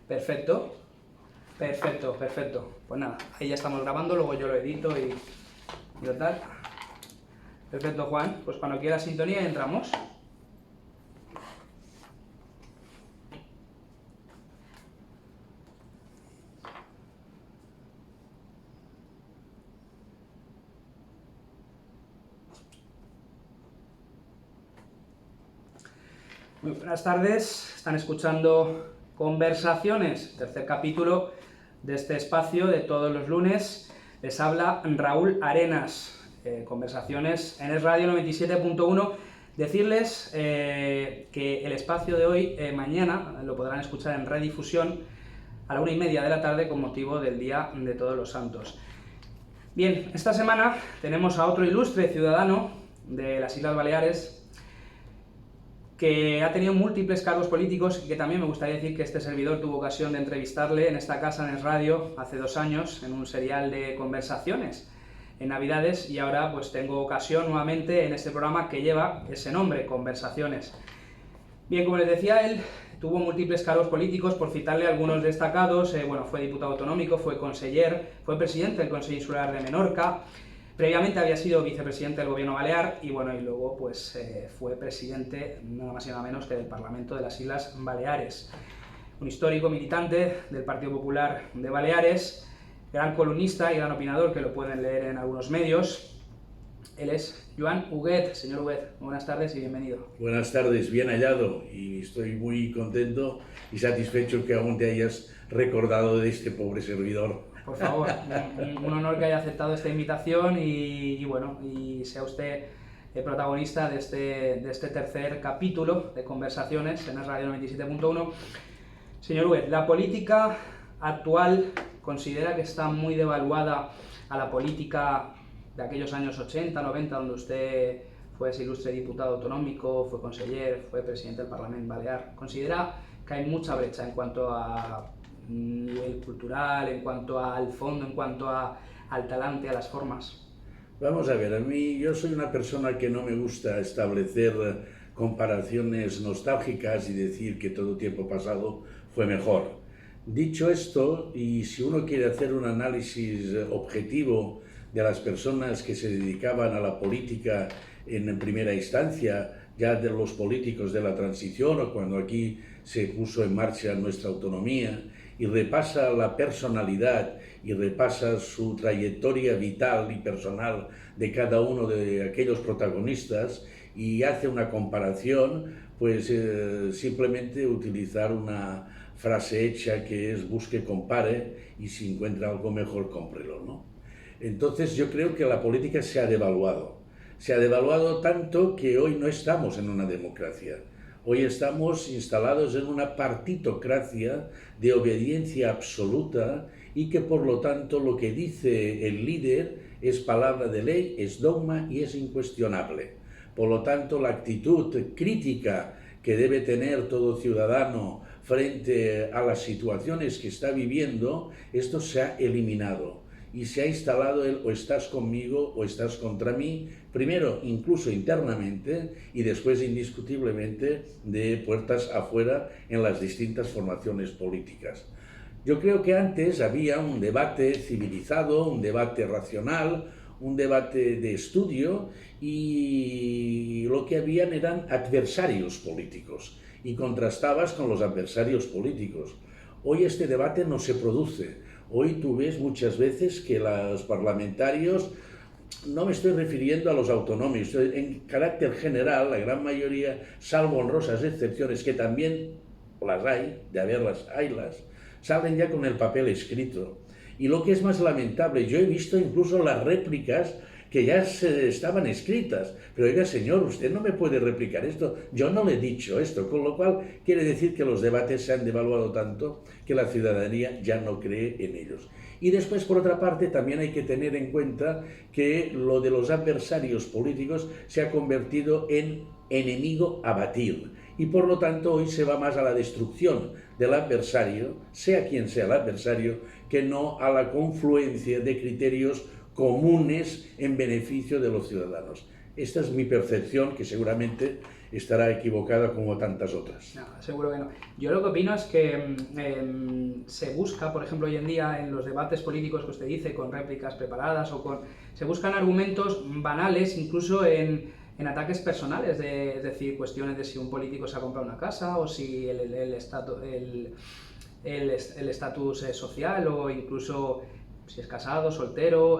Perfecto, perfecto, perfecto. Pues nada, ahí ya estamos grabando, luego yo lo edito y tal. Perfecto, Juan. Pues cuando quieras sintonía entramos. Muy buenas tardes, están escuchando Conversaciones, tercer capítulo de este espacio de todos los lunes. Les habla Raúl Arenas, Conversaciones en Es Radio 97.1. Decirles que el espacio de hoy, mañana, lo podrán escuchar en redifusión a la 1:30 de la tarde con motivo del Día de Todos los Santos. Bien, esta semana tenemos a otro ilustre ciudadano de las Islas Baleares que ha tenido múltiples cargos políticos y que también me gustaría decir que este servidor tuvo ocasión de entrevistarle en esta casa, en Es Radio, hace 2 años, en un serial de conversaciones en Navidades, y ahora pues tengo ocasión nuevamente en este programa que lleva ese nombre, Conversaciones. Bien, como les decía, él tuvo múltiples cargos políticos, por citarle algunos destacados. Fue diputado autonómico, fue conseller, fue presidente del Consejo Insular de Menorca. Previamente había sido vicepresidente del gobierno balear y luego pues fue presidente nada más y nada menos que del Parlamento de las Islas Baleares. Un histórico militante del Partido Popular de Baleares, gran columnista y gran opinador, que lo pueden leer en algunos medios. Él es Joan Huguet. Señor Huguet, buenas tardes y bienvenido. Buenas tardes, bien hallado, y estoy muy contento y satisfecho que aún te hayas recordado de este pobre servidor. Por favor, un honor que haya aceptado esta invitación y sea usted el protagonista de este tercer capítulo de Conversaciones en Radio 97.1. Señor Huguet, la política actual considera que está muy devaluada a la política de aquellos años 80, 90, donde usted fue ese ilustre diputado autonómico, fue conseller, fue presidente del Parlamento Balear. ¿Considera que hay mucha brecha en cuanto a nivel cultural, en cuanto al fondo, en cuanto al talante, a las formas? Vamos a ver, yo soy una persona que no me gusta establecer comparaciones nostálgicas y decir que todo tiempo pasado fue mejor. Dicho esto, y si uno quiere hacer un análisis objetivo de las personas que se dedicaban a la política en primera instancia, ya de los políticos de la transición o cuando aquí se puso en marcha nuestra autonomía, y repasa la personalidad y repasa su trayectoria vital y personal de cada uno de aquellos protagonistas y hace una comparación, pues simplemente utilizar una frase hecha que es busque, compare, y si encuentra algo mejor, cómprelo, ¿no? Entonces yo creo que la política se ha devaluado tanto que hoy no estamos en una democracia. Hoy estamos instalados en una partitocracia de obediencia absoluta y que por lo tanto lo que dice el líder es palabra de ley, es dogma y es incuestionable. Por lo tanto, la actitud crítica que debe tener todo ciudadano frente a las situaciones que está viviendo, esto se ha eliminado. Y se ha instalado el o estás conmigo o estás contra mí, primero incluso internamente y después indiscutiblemente de puertas afuera en las distintas formaciones políticas. Yo creo que antes había un debate civilizado, un debate racional, un debate de estudio, y lo que habían eran adversarios políticos y contrastabas con los adversarios políticos. Hoy este debate no se produce. Hoy tú ves muchas veces que los parlamentarios, no me estoy refiriendo a los autonómicos, en carácter general, la gran mayoría, salvo honrosas excepciones, que también las hay, de haberlas, haylas, salen ya con el papel escrito. Y lo que es más lamentable, yo he visto incluso las réplicas que ya estaban escritas, pero oiga señor, usted no me puede replicar esto, yo no le he dicho esto, con lo cual quiere decir que los debates se han devaluado tanto que la ciudadanía ya no cree en ellos. Y después, por otra parte, también hay que tener en cuenta que lo de los adversarios políticos se ha convertido en enemigo a batir, y por lo tanto hoy se va más a la destrucción del adversario, sea quien sea el adversario, que no a la confluencia de criterios comunes en beneficio de los ciudadanos. Esta es mi percepción, que seguramente estará equivocada como tantas otras. No, seguro que no. Yo lo que opino es que se busca, por ejemplo, hoy en día en los debates políticos que usted dice, con réplicas preparadas se buscan argumentos banales, incluso en ataques personales, es decir, cuestiones de si un político se ha comprado una casa o si el estatus social o incluso si es casado, soltero,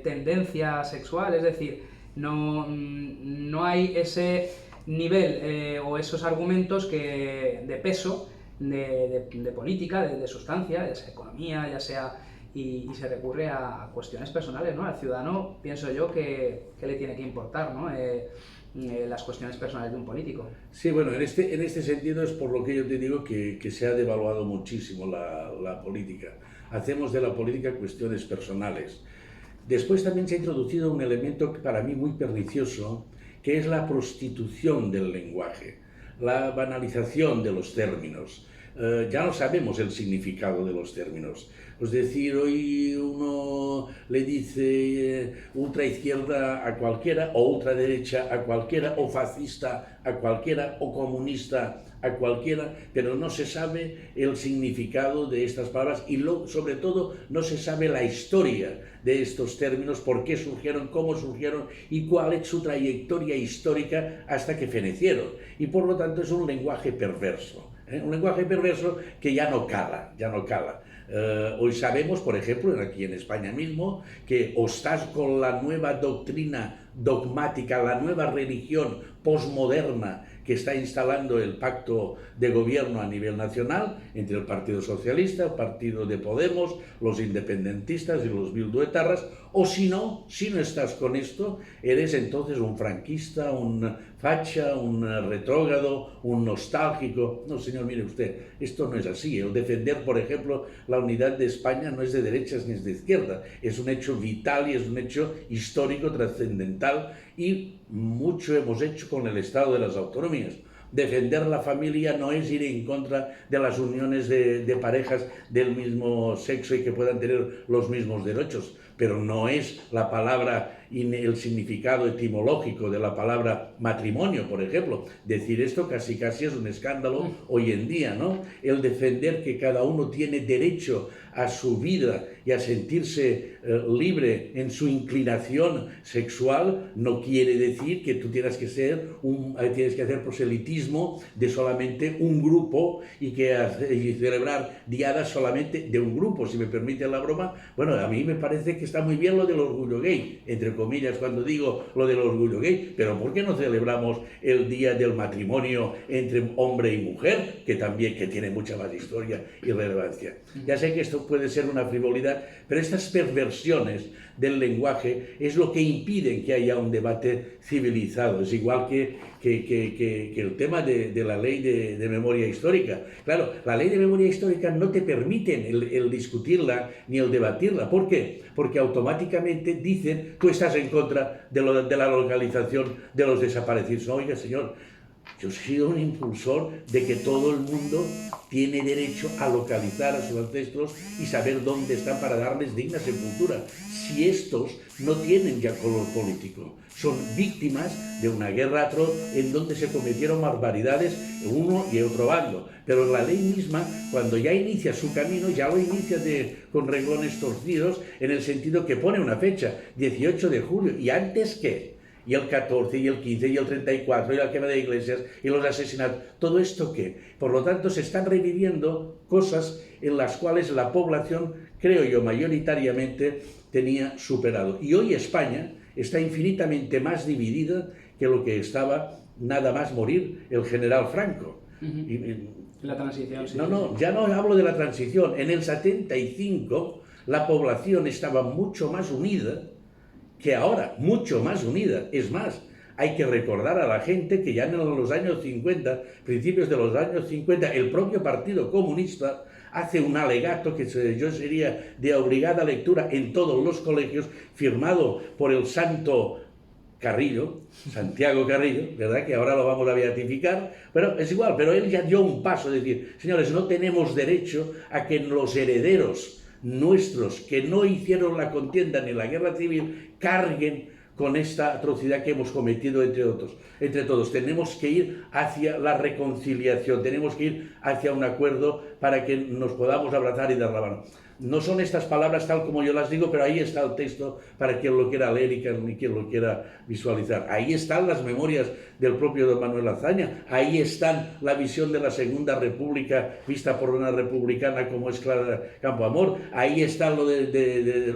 tendencia sexual, es decir, no hay ese nivel o esos argumentos de peso de política, de sustancia, ya sea economía, ya sea... Y se recurre a cuestiones personales, ¿no? Al ciudadano, pienso yo, que le tiene que importar, ¿no? Las cuestiones personales de un político. Sí, bueno, en este sentido es por lo que yo te digo que se ha devaluado muchísimo la política. Hacemos de la política cuestiones personales. Después también se ha introducido un elemento para mí muy pernicioso, que es la prostitución del lenguaje, la banalización de los términos. Ya no sabemos el significado de los términos. Es decir, hoy uno le dice ultraizquierda a cualquiera, o ultraderecha a cualquiera, o fascista a cualquiera, o comunista a cualquiera, pero no se sabe el significado de estas palabras y sobre todo no se sabe la historia de estos términos, por qué surgieron, cómo surgieron y cuál es su trayectoria histórica hasta que fenecieron. Y por lo tanto es un lenguaje perverso. Un lenguaje perverso que ya no cala. Hoy sabemos, por ejemplo, aquí en España mismo, que o estás con la nueva doctrina dogmática, la nueva religión posmoderna que está instalando el pacto de gobierno a nivel nacional entre el Partido Socialista, el Partido de Podemos, los independentistas y los bilduetarras, o si no estás con esto, eres entonces un franquista, un facha, un retrógrado, un nostálgico. No, señor, mire usted, esto no es así. El defender, por ejemplo, la unidad de España no es de derechas ni es de izquierda. Es un hecho vital y es un hecho histórico trascendental y mucho hemos hecho con el Estado de las Autonomías. Defender la familia no es ir en contra de las uniones de parejas del mismo sexo y que puedan tener los mismos derechos, pero no es la palabra y el significado etimológico de la palabra matrimonio, por ejemplo. Decir esto casi es un escándalo hoy en día, ¿no? El defender que cada uno tiene derecho a su vida y a sentirse libre en su inclinación sexual no quiere decir que tú tienes que hacer proselitismo de solamente un grupo y celebrar diadas solamente de un grupo, si me permite la broma. Bueno, a mí me parece que está muy bien lo del orgullo gay, entre comillas, cuando digo lo del orgullo gay, pero ¿por qué no celebramos el día del matrimonio entre hombre y mujer, que tiene mucha más historia y relevancia? Ya sé que esto puede ser una frivolidad, pero estas perversiones del lenguaje es lo que impiden que haya un debate civilizado. Es igual que el tema de la ley de memoria histórica. Claro, la ley de memoria histórica no te permite el discutirla ni el debatirla. ¿Por qué? Porque automáticamente dicen, tú estás en contra de la localización de los desaparecidos. No, oiga, señor, yo he sido un impulsor de que todo el mundo tiene derecho a localizar a sus ancestros y saber dónde están para darles digna sepultura. Si estos no tienen ya color político, son víctimas de una guerra atroz en donde se cometieron barbaridades uno y otro bando. Pero la ley misma, cuando ya inicia su camino, ya lo inicia con renglones torcidos, en el sentido que pone una fecha, 18 de julio, ¿y antes qué? Y el 14, y el 15, y el 34, y la quema de iglesias, y los asesinatos, ¿todo esto qué? Por lo tanto, se están reviviendo cosas en las cuales la población, creo yo, mayoritariamente tenía superado. Y hoy España está infinitamente más dividida que lo que estaba nada más morir el general Franco. La transición, sí. No, ya no hablo de la transición. En el 75 la población estaba mucho más unida que ahora, mucho más unida. Es más, hay que recordar a la gente que ya en los años 50, principios de los años 50, el propio Partido Comunista hace un alegato que yo sería de obligada lectura en todos los colegios, firmado por el santo Carrillo, Santiago Carrillo, ¿verdad? Que ahora lo vamos a beatificar, pero es igual, pero él ya dio un paso, de decir, señores, no tenemos derecho a que los herederos nuestros que no hicieron la contienda ni la guerra civil carguen con esta atrocidad que hemos cometido entre todos. Tenemos que ir hacia la reconciliación, tenemos que ir hacia un acuerdo para que nos podamos abrazar y dar la mano. No son estas palabras tal como yo las digo, pero ahí está el texto para quien lo quiera leer y quien lo quiera visualizar. Ahí están las memorias del propio don Manuel Azaña, ahí están la visión de la Segunda República vista por una republicana como es Clara Campoamor, ahí está lo de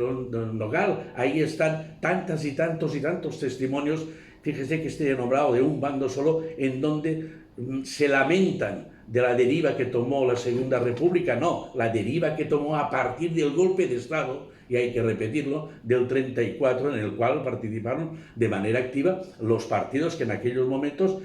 Nogal, ahí están tantas y tantos testimonios. Fíjese que esté nombrado de un bando solo, en donde se lamentan de la deriva que tomó la Segunda República, no, la deriva que tomó a partir del golpe de Estado, y hay que repetirlo, del 34, en el cual participaron de manera activa los partidos que en aquellos momentos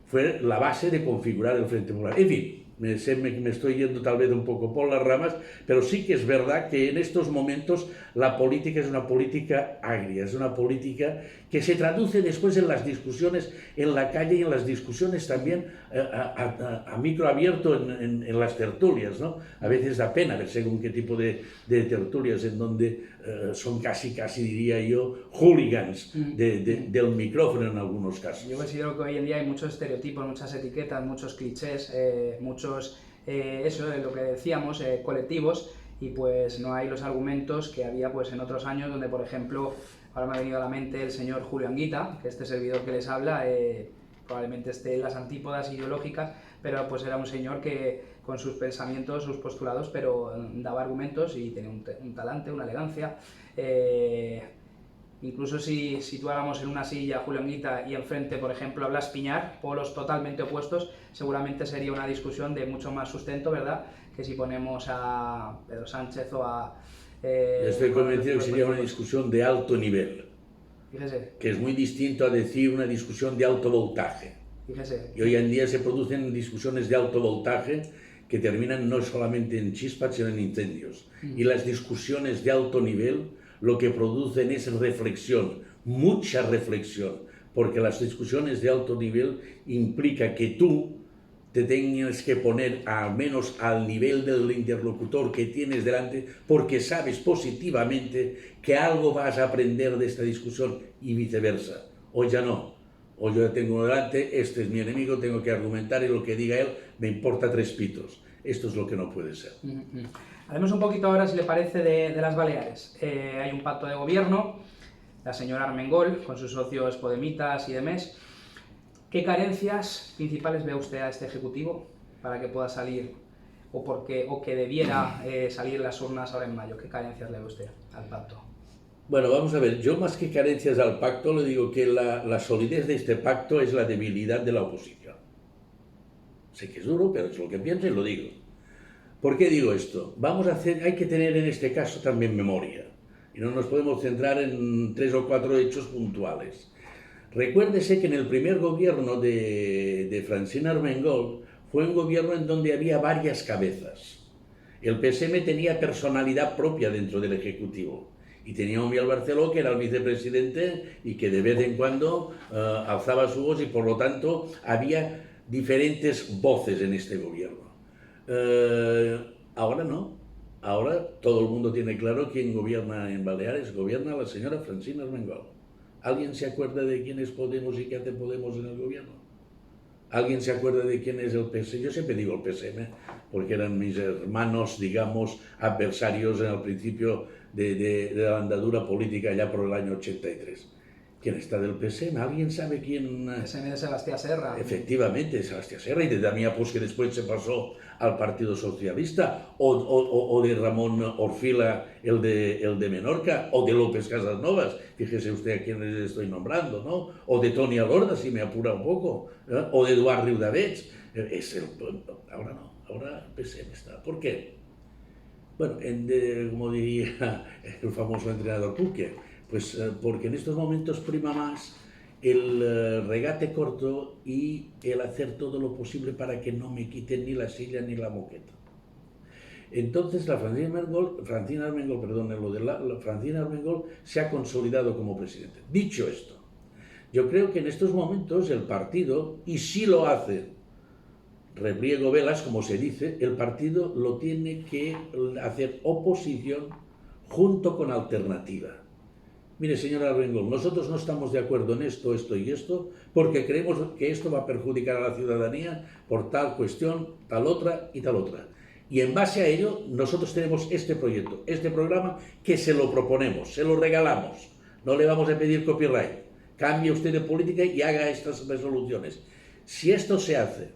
fue la base de configurar el Frente Popular. En fin, me estoy yendo tal vez un poco por las ramas, pero sí que es verdad que en estos momentos la política es una política agria, es una política que se traduce después en las discusiones en la calle y en las discusiones también a micro abierto en las tertulias, ¿no? A veces da pena ver según qué tipo de tertulias en donde son casi diría yo, hooligans del micrófono en algunos casos. Yo considero que hoy en día hay muchos estereotipos, muchas etiquetas, muchos clichés, muchos, lo que decíamos, colectivos, y pues no hay los argumentos que había pues en otros años donde, por ejemplo, ahora me ha venido a la mente el señor Julio Anguita, que este servidor que les habla probablemente esté en las antípodas ideológicas, pero pues era un señor que con sus pensamientos, sus postulados, pero daba argumentos y tenía un talante, una elegancia. Incluso si situáramos en una silla a Julio Anguita y enfrente, por ejemplo, a Blas Piñar, polos totalmente opuestos, seguramente sería una discusión de mucho más sustento, ¿verdad?, que si ponemos a Pedro Sánchez o a... Estoy convencido que sería una discusión de alto nivel. Fíjese. Que es muy distinto a decir una discusión de alto voltaje. Fíjese. Y hoy en día se producen discusiones de alto voltaje que terminan no solamente en chispas, sino en incendios. Y las discusiones de alto nivel lo que producen es reflexión, mucha reflexión, porque las discusiones de alto nivel implica que tú te tengas que poner al menos al nivel del interlocutor que tienes delante, porque sabes positivamente que algo vas a aprender de esta discusión y viceversa. Hoy ya no. Hoy yo ya tengo uno delante, este es mi enemigo, tengo que argumentar y lo que diga él me importa tres pitos. Esto es lo que no puede ser. Hablemos un poquito ahora, si le parece, de las Baleares. Hay un pacto de gobierno, la señora Armengol, con sus socios podemitas y demás. ¿Qué carencias principales ve usted a este Ejecutivo para que pueda salir, o que debiera salir las urnas ahora en mayo? ¿Qué carencias le ve usted al pacto? Bueno, vamos a ver, yo más que carencias al pacto, le digo que la solidez de este pacto es la debilidad de la oposición. Sé que es duro, pero es lo que pienso y lo digo. ¿Por qué digo esto? Hay que tener en este caso también memoria, y no nos podemos centrar en 3 o 4 hechos puntuales. Recuérdese que en el primer gobierno de Francina Armengol fue un gobierno en donde había varias cabezas. El PSM tenía personalidad propia dentro del Ejecutivo y tenía a Miel Barceló, que era el vicepresidente y que de vez en cuando alzaba su voz, y por lo tanto había diferentes voces en este gobierno. Ahora no. Ahora todo el mundo tiene claro quién gobierna en Baleares. Gobierna la señora Francina Armengol. ¿Alguien se acuerda de quién es Podemos y qué hace Podemos en el gobierno? ¿Alguien se acuerda de quién es el PSM? Yo siempre digo el PSM, porque eran mis hermanos, digamos, adversarios en el principio de la andadura política ya por el año 83. ¿Quién está del PSM? ¿Alguien sabe quién? El PSM de Sebastián Serra. Efectivamente, Sebastián Serra, y de Damià Puig, que después se pasó al Partido Socialista, o de Ramón Orfila, el de Menorca, o de López Casasnovas, fíjese usted a quién les estoy nombrando, ¿no? O de Toni Alorda, si me apura un poco, ¿eh? O de Eduard Riudavets. Ahora no, ahora el PSM está. ¿Por qué? Bueno, como diría el famoso entrenador Puque, pues porque en estos momentos prima más el regate corto y el hacer todo lo posible para que no me quiten ni la silla ni la moqueta. Entonces la Francina Armengol se ha consolidado como presidente. Dicho esto, yo creo que en estos momentos el partido, y si lo hace repliego velas, como se dice, el partido lo tiene que hacer oposición junto con alternativa. Mire, señora Armengol, nosotros no estamos de acuerdo en esto, esto y esto, porque creemos que esto va a perjudicar a la ciudadanía por tal cuestión, tal otra y tal otra. Y en base a ello, nosotros tenemos este proyecto, este programa, que se lo proponemos, se lo regalamos. No le vamos a pedir copyright. Cambie usted de política y haga estas resoluciones. Si esto se hace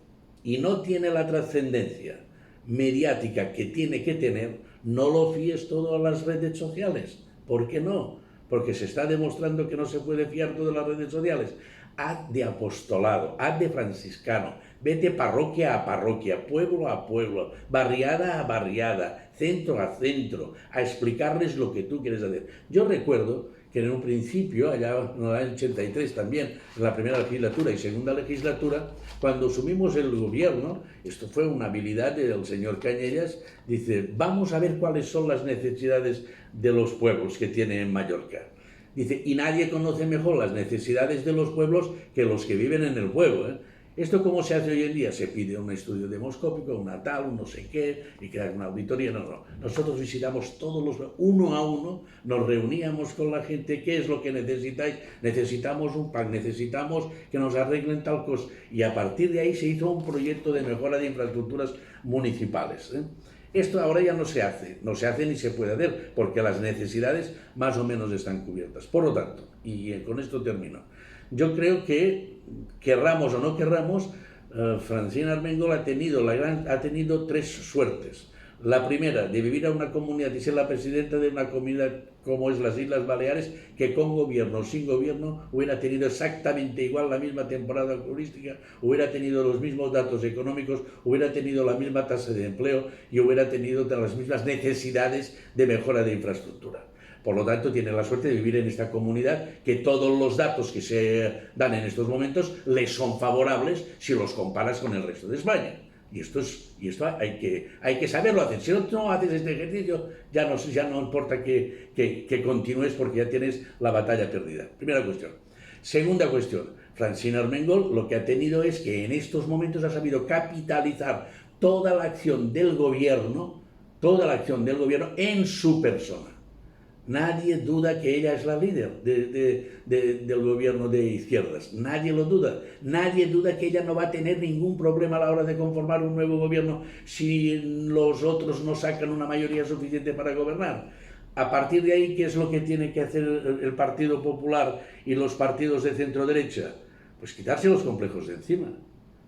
y no tiene la trascendencia mediática que tiene que tener, no lo fíes todo a las redes sociales. ¿Por qué no? Porque se está demostrando que no se puede fiar todo de las redes sociales. Haz de apostolado, haz de franciscano, vete parroquia a parroquia, pueblo a pueblo, barriada a barriada, centro a centro, a explicarles lo que tú quieres hacer. Yo recuerdo que en un principio, allá en el año 83 también, en la primera legislatura y segunda legislatura, cuando asumimos el gobierno, esto fue una habilidad del señor Cañellas, dice, vamos a ver cuáles son las necesidades de los pueblos que tiene en Mallorca. Dice, y nadie conoce mejor las necesidades de los pueblos que los que viven en el pueblo, ¿eh? ¿Esto cómo se hace hoy en día? Se pide un estudio demoscópico, una tal, un no sé qué, y crear una auditoría. No. Nosotros visitamos todos los... Uno a uno, nos reuníamos con la gente, ¿qué es lo que necesitáis? Necesitamos un PAC, necesitamos que nos arreglen tal cosa. Y a partir de ahí se hizo un proyecto de mejora de infraestructuras municipales, ¿eh? Esto ahora ya no se hace ni se puede hacer, porque las necesidades más o menos están cubiertas. Por lo tanto, y con esto termino, yo creo que, querramos o no querramos, Francina Armengol ha tenido tres suertes. La primera, de vivir a una comunidad y ser la presidenta de una comunidad como es las Islas Baleares, que con gobierno o sin gobierno hubiera tenido exactamente igual la misma temporada turística, hubiera tenido los mismos datos económicos, hubiera tenido la misma tasa de empleo y hubiera tenido las mismas necesidades de mejora de infraestructura. Por lo tanto, tiene la suerte de vivir en esta comunidad, que todos los datos que se dan en estos momentos les son favorables si los comparas con el resto de España. Y esto hay que saberlo hacer. Si no haces este ejercicio, ya no importa que continúes, porque ya tienes la batalla perdida. Primera cuestión. Segunda cuestión. Francina Armengol lo que ha tenido es que en estos momentos ha sabido capitalizar toda la acción del gobierno en su persona. Nadie duda que ella es la líder del gobierno de izquierdas, nadie lo duda. Nadie duda que ella no va a tener ningún problema a la hora de conformar un nuevo gobierno si los otros no sacan una mayoría suficiente para gobernar. A partir de ahí, ¿qué es lo que tiene que hacer el Partido Popular y los partidos de centro-derecha? Pues quitarse los complejos de encima.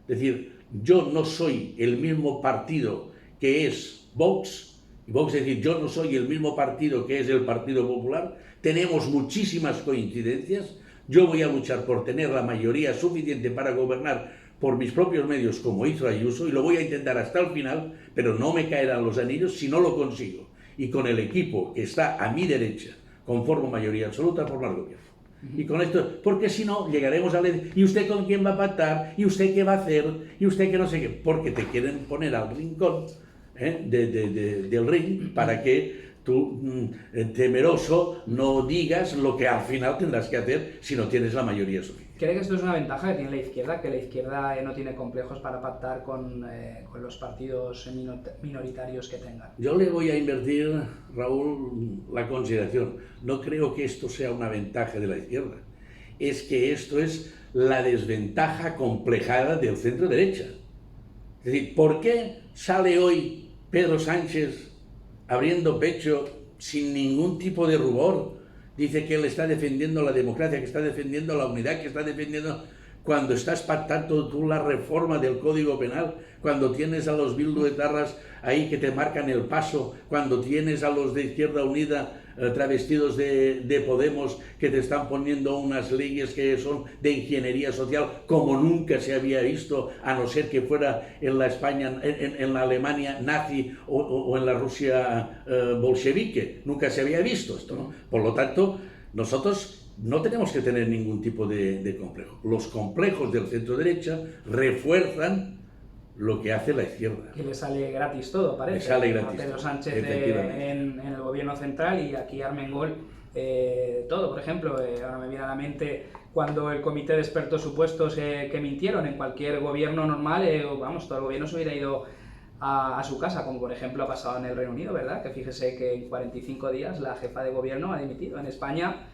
Es decir, yo no soy el mismo partido que es Vox, y Vox es decir, yo no soy el mismo partido que es el Partido Popular, tenemos muchísimas coincidencias, yo voy a luchar por tener la mayoría suficiente para gobernar por mis propios medios como hizo Ayuso, y lo voy a intentar hasta el final, pero no me caerán los anillos si no lo consigo. Y con el equipo que está a mi derecha, conformo mayoría absoluta, formar gobierno. Y con esto, porque si no, llegaremos a leer, ¿y usted con quién va a pactar? ¿Y usted qué va a hacer? ¿Y usted qué no sé qué? Porque te quieren poner al rincón del ring para que tú, temeroso, no digas lo que al final tendrás que hacer si no tienes la mayoría suficiente. ¿Cree que esto es una ventaja que tiene la izquierda? Que la izquierda no tiene complejos para pactar con los partidos minoritarios que tengan. Yo le voy a invertir, Raúl, la consideración. No creo que esto sea una ventaja de la izquierda. Es que esto es la desventaja complejada del centro derecha. Es decir, ¿por qué sale hoy Pedro Sánchez abriendo pecho sin ningún tipo de rubor? Dice que él está defendiendo la democracia, que está defendiendo la unidad, que está defendiendo... Cuando estás pactando tú la reforma del Código Penal, cuando tienes a los bilduetarras ahí que te marcan el paso, cuando tienes a los de Izquierda Unida travestidos de Podemos que te están poniendo unas leyes que son de ingeniería social como nunca se había visto, a no ser que fuera en la España, en la Alemania nazi o en la Rusia bolchevique. Nunca se había visto esto, ¿no? Por lo tanto, nosotros no tenemos que tener ningún tipo de complejo. Los complejos del centro derecha refuerzan lo que hace la izquierda. Que le sale gratis todo, parece. Le sale gratis. A Pedro Sánchez en el gobierno central, y aquí Armengol todo. Por ejemplo, ahora me viene a la mente cuando el comité de expertos supuestos que mintieron en cualquier gobierno normal, vamos, todo el gobierno se hubiera ido a su casa, como por ejemplo ha pasado en el Reino Unido, ¿verdad? Que fíjese que en 45 días la jefa de gobierno ha dimitido. En España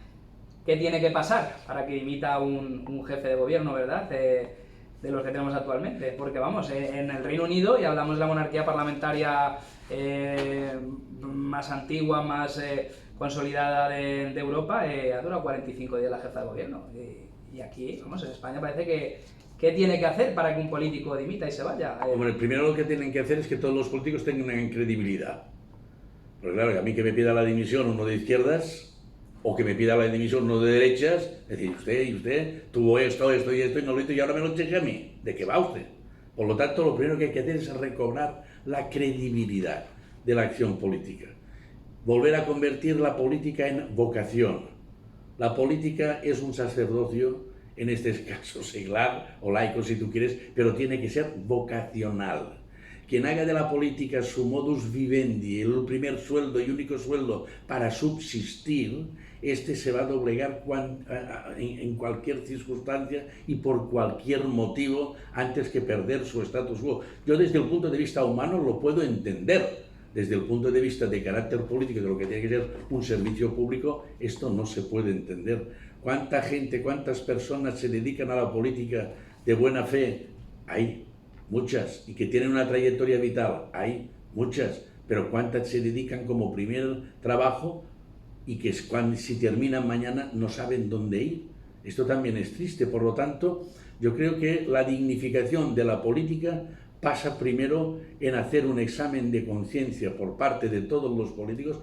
¿qué tiene que pasar para que dimita un jefe de gobierno, verdad? De los que tenemos actualmente, porque vamos, en el Reino Unido, y hablamos de la monarquía parlamentaria más antigua, más consolidada de Europa, ha durado 45 días la jefa de gobierno, y aquí, vamos, en España parece que ¿qué tiene que hacer para que un político dimita y se vaya? Hombre, primero lo que tienen que hacer es que todos los políticos tengan credibilidad. Porque claro, a mí que me pida la dimisión uno de izquierdas, o que me pida la dimisión uno de derechas, es decir, usted tuvo esto y esto y no lo hizo y ahora me lo eche a mí. ¿De qué va usted? Por lo tanto, lo primero que hay que hacer es recobrar la credibilidad de la acción política. Volver a convertir la política en vocación. La política es un sacerdocio, en este caso seglar o laico si tú quieres, pero tiene que ser vocacional. Quien haga de la política su modus vivendi, el primer sueldo y único sueldo para subsistir, este se va a doblegar en cualquier circunstancia y por cualquier motivo antes que perder su status quo. Yo desde el punto de vista humano lo puedo entender. Desde el punto de vista de carácter político, de lo que tiene que ser un servicio público, esto no se puede entender. ¿Cuánta gente, cuántas personas se dedican a la política de buena fe? Hay muchas, y que tienen una trayectoria vital, hay muchas, pero ¿cuántas se dedican como primer trabajo y que si terminan mañana no saben dónde ir? Esto también es triste. Por lo tanto, yo creo que la dignificación de la política pasa primero en hacer un examen de conciencia por parte de todos los políticos,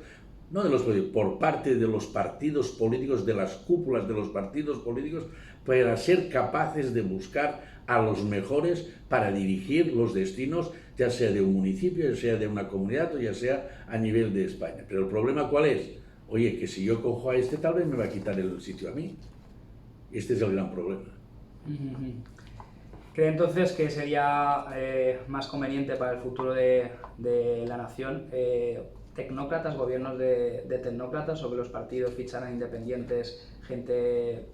no de los políticos, por parte de los partidos políticos, de las cúpulas de los partidos políticos, para ser capaces de buscar a los mejores para dirigir los destinos, ya sea de un municipio, ya sea de una comunidad o ya sea a nivel de España. Pero el problema ¿cuál es? Oye, que si yo cojo a este tal vez me va a quitar el sitio a mí. Este es el gran problema. ¿Cree entonces que sería más conveniente para el futuro de la nación tecnócratas, gobiernos de tecnócratas, o que los partidos ficharan independientes, gente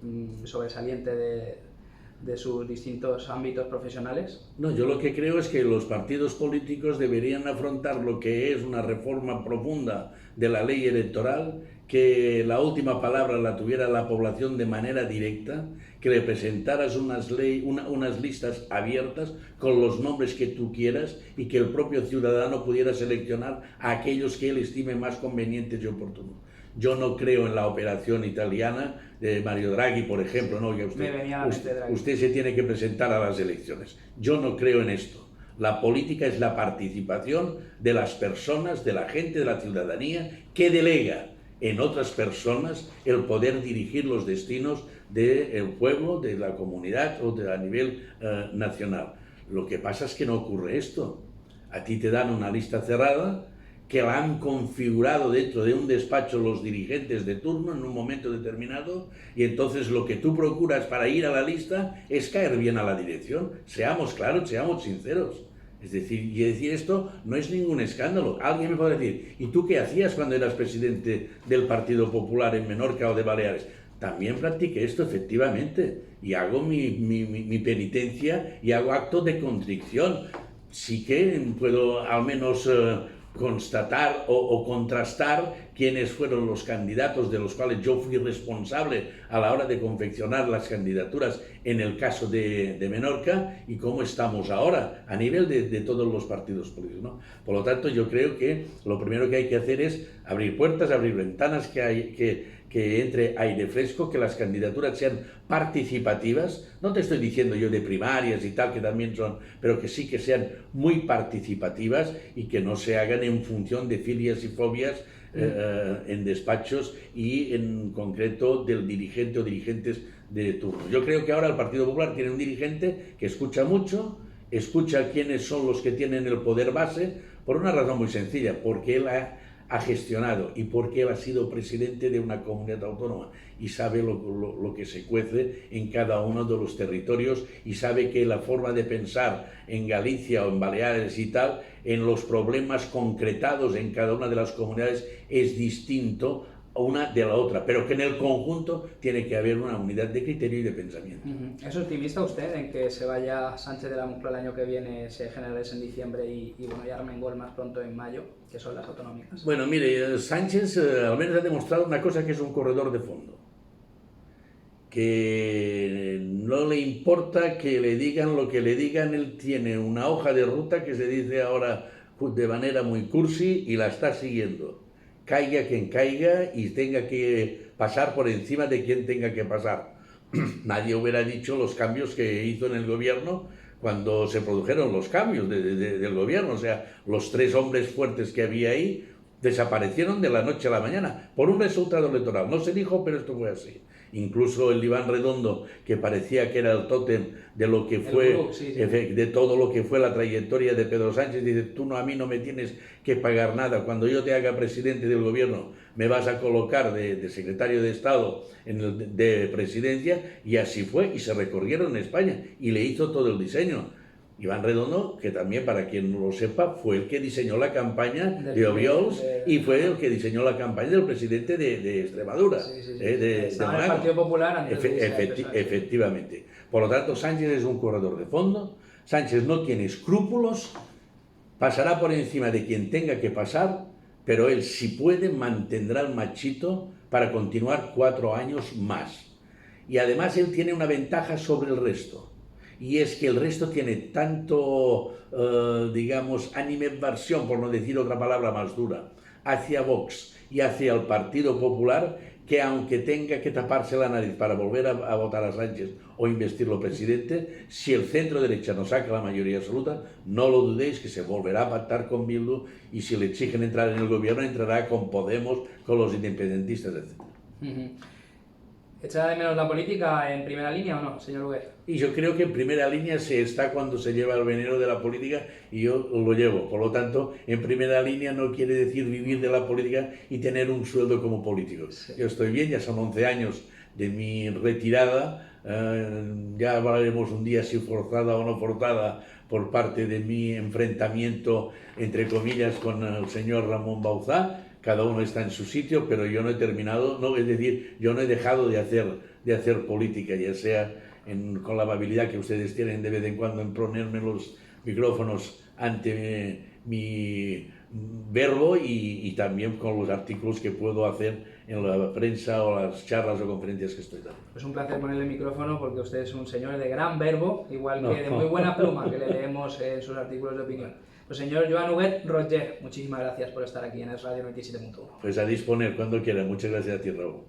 sobresaliente de sus distintos ámbitos profesionales? No, yo lo que creo es que los partidos políticos deberían afrontar lo que es una reforma profunda de la ley electoral, que la última palabra la tuviera la población de manera directa, que le presentaras unas listas abiertas con los nombres que tú quieras y que el propio ciudadano pudiera seleccionar a aquellos que él estime más convenientes y oportunos. Yo no creo en la operación italiana de Mario Draghi, por ejemplo, ¿no? Que usted se tiene que presentar a las elecciones. Yo no creo en esto. La política es la participación de las personas, de la gente, de la ciudadanía, que delega en otras personas el poder dirigir los destinos del pueblo, de la comunidad o a nivel nacional. Lo que pasa es que no ocurre esto. A ti te dan una lista cerrada que la han configurado dentro de un despacho los dirigentes de turno en un momento determinado, y entonces lo que tú procuras para ir a la lista es caer bien a la dirección. Seamos claros, seamos sinceros. Es decir, y decir esto no es ningún escándalo. Alguien me puede decir, ¿y tú qué hacías cuando eras presidente del Partido Popular en Menorca o de Baleares? También practiqué esto, efectivamente, y hago mi penitencia y hago acto de contrición. Sí que puedo al menos constatar o contrastar quiénes fueron los candidatos de los cuales yo fui responsable a la hora de confeccionar las candidaturas en el caso de Menorca, y cómo estamos ahora a nivel de todos los partidos políticos, ¿no? Por lo tanto, yo creo que lo primero que hay que hacer es abrir puertas, abrir ventanas, que entre aire fresco, que las candidaturas sean participativas. No te estoy diciendo yo de primarias y tal, que también son, pero que sí que sean muy participativas y que no se hagan en función de filias y fobias en despachos y en concreto del dirigente o dirigentes de turno. Yo creo que ahora el Partido Popular tiene un dirigente que escucha mucho, escucha quiénes son los que tienen el poder base, por una razón muy sencilla, porque él ha gestionado y porque él ha sido presidente de una comunidad autónoma y sabe lo que se cuece en cada uno de los territorios, y sabe que la forma de pensar en Galicia o en Baleares y tal, en los problemas concretados en cada una de las comunidades, es distinto una de la otra, pero que en el conjunto tiene que haber una unidad de criterio y de pensamiento. ¿Es optimista usted en que se vaya Sánchez de la Moncloa el año que viene, se generales en diciembre y bueno, ya Armengol más pronto en mayo, que son las autonómicas? Bueno, mire, Sánchez al menos ha demostrado una cosa, que es un corredor de fondo. que no le importa que le digan lo que le digan, él tiene una hoja de ruta que se dice ahora de manera muy cursi y la está siguiendo. Caiga quien caiga y tenga que pasar por encima de quien tenga que pasar. Nadie hubiera dicho los cambios que hizo en el gobierno cuando se produjeron los cambios del gobierno. O sea, los 3 hombres fuertes que había ahí desaparecieron de la noche a la mañana por un resultado electoral. No se dijo, pero esto fue así. Incluso el Iván Redondo, que parecía que era el tótem de lo que fue, de todo lo que fue la trayectoria de Pedro Sánchez, dice, tú a mí no me tienes que pagar nada, cuando yo te haga presidente del gobierno me vas a colocar de secretario de Estado de presidencia, y así fue, y se recorrieron en España, y le hizo todo el diseño. Iván Redondo, que también, para quien no lo sepa, fue el que diseñó la campaña de Obiols y fue el que diseñó la campaña del presidente de Extremadura, de Monagas. El Partido Popular antes efectivamente. Por lo tanto, Sánchez es un corredor de fondo, Sánchez no tiene escrúpulos, pasará por encima de quien tenga que pasar, pero él, si puede, mantendrá el machito para continuar 4 años más. Y además él tiene una ventaja sobre el resto. Y es que el resto tiene tanto, digamos, animadversión, por no decir otra palabra más dura, hacia Vox y hacia el Partido Popular, que aunque tenga que taparse la nariz para volver a votar a Sánchez o investirlo presidente, si el centro derecha no saca la mayoría absoluta, no lo dudéis que se volverá a pactar con Bildu, y si le exigen entrar en el gobierno, entrará con Podemos, con los independentistas, etc. ¿Echa de menos la política en primera línea o no, señor Huguet? Y yo creo que en primera línea se está cuando se lleva el veneno de la política, y yo lo llevo. Por lo tanto, en primera línea no quiere decir vivir de la política y tener un sueldo como político. Sí. Yo estoy bien, ya son 11 años de mi retirada. Ya hablaremos un día si forzada o no forzada por parte de mi enfrentamiento, entre comillas, con el señor Ramón Bauzá. Cada uno está en su sitio, pero yo no he terminado, no, es decir, yo no he dejado de hacer política, ya sea con la amabilidad que ustedes tienen de vez en cuando en ponerme los micrófonos ante mi verbo, y también con los artículos que puedo hacer en la prensa o las charlas o conferencias que estoy dando. Es un placer ponerle el micrófono, porque usted es un señor de gran verbo, igual que de muy buena pluma, que le leemos en sus artículos de opinión. Pues señor Joan Huguet Roger, muchísimas gracias por estar aquí en Es Radio 97.1. Pues a disponer cuando quiera. Muchas gracias a ti, Raúl.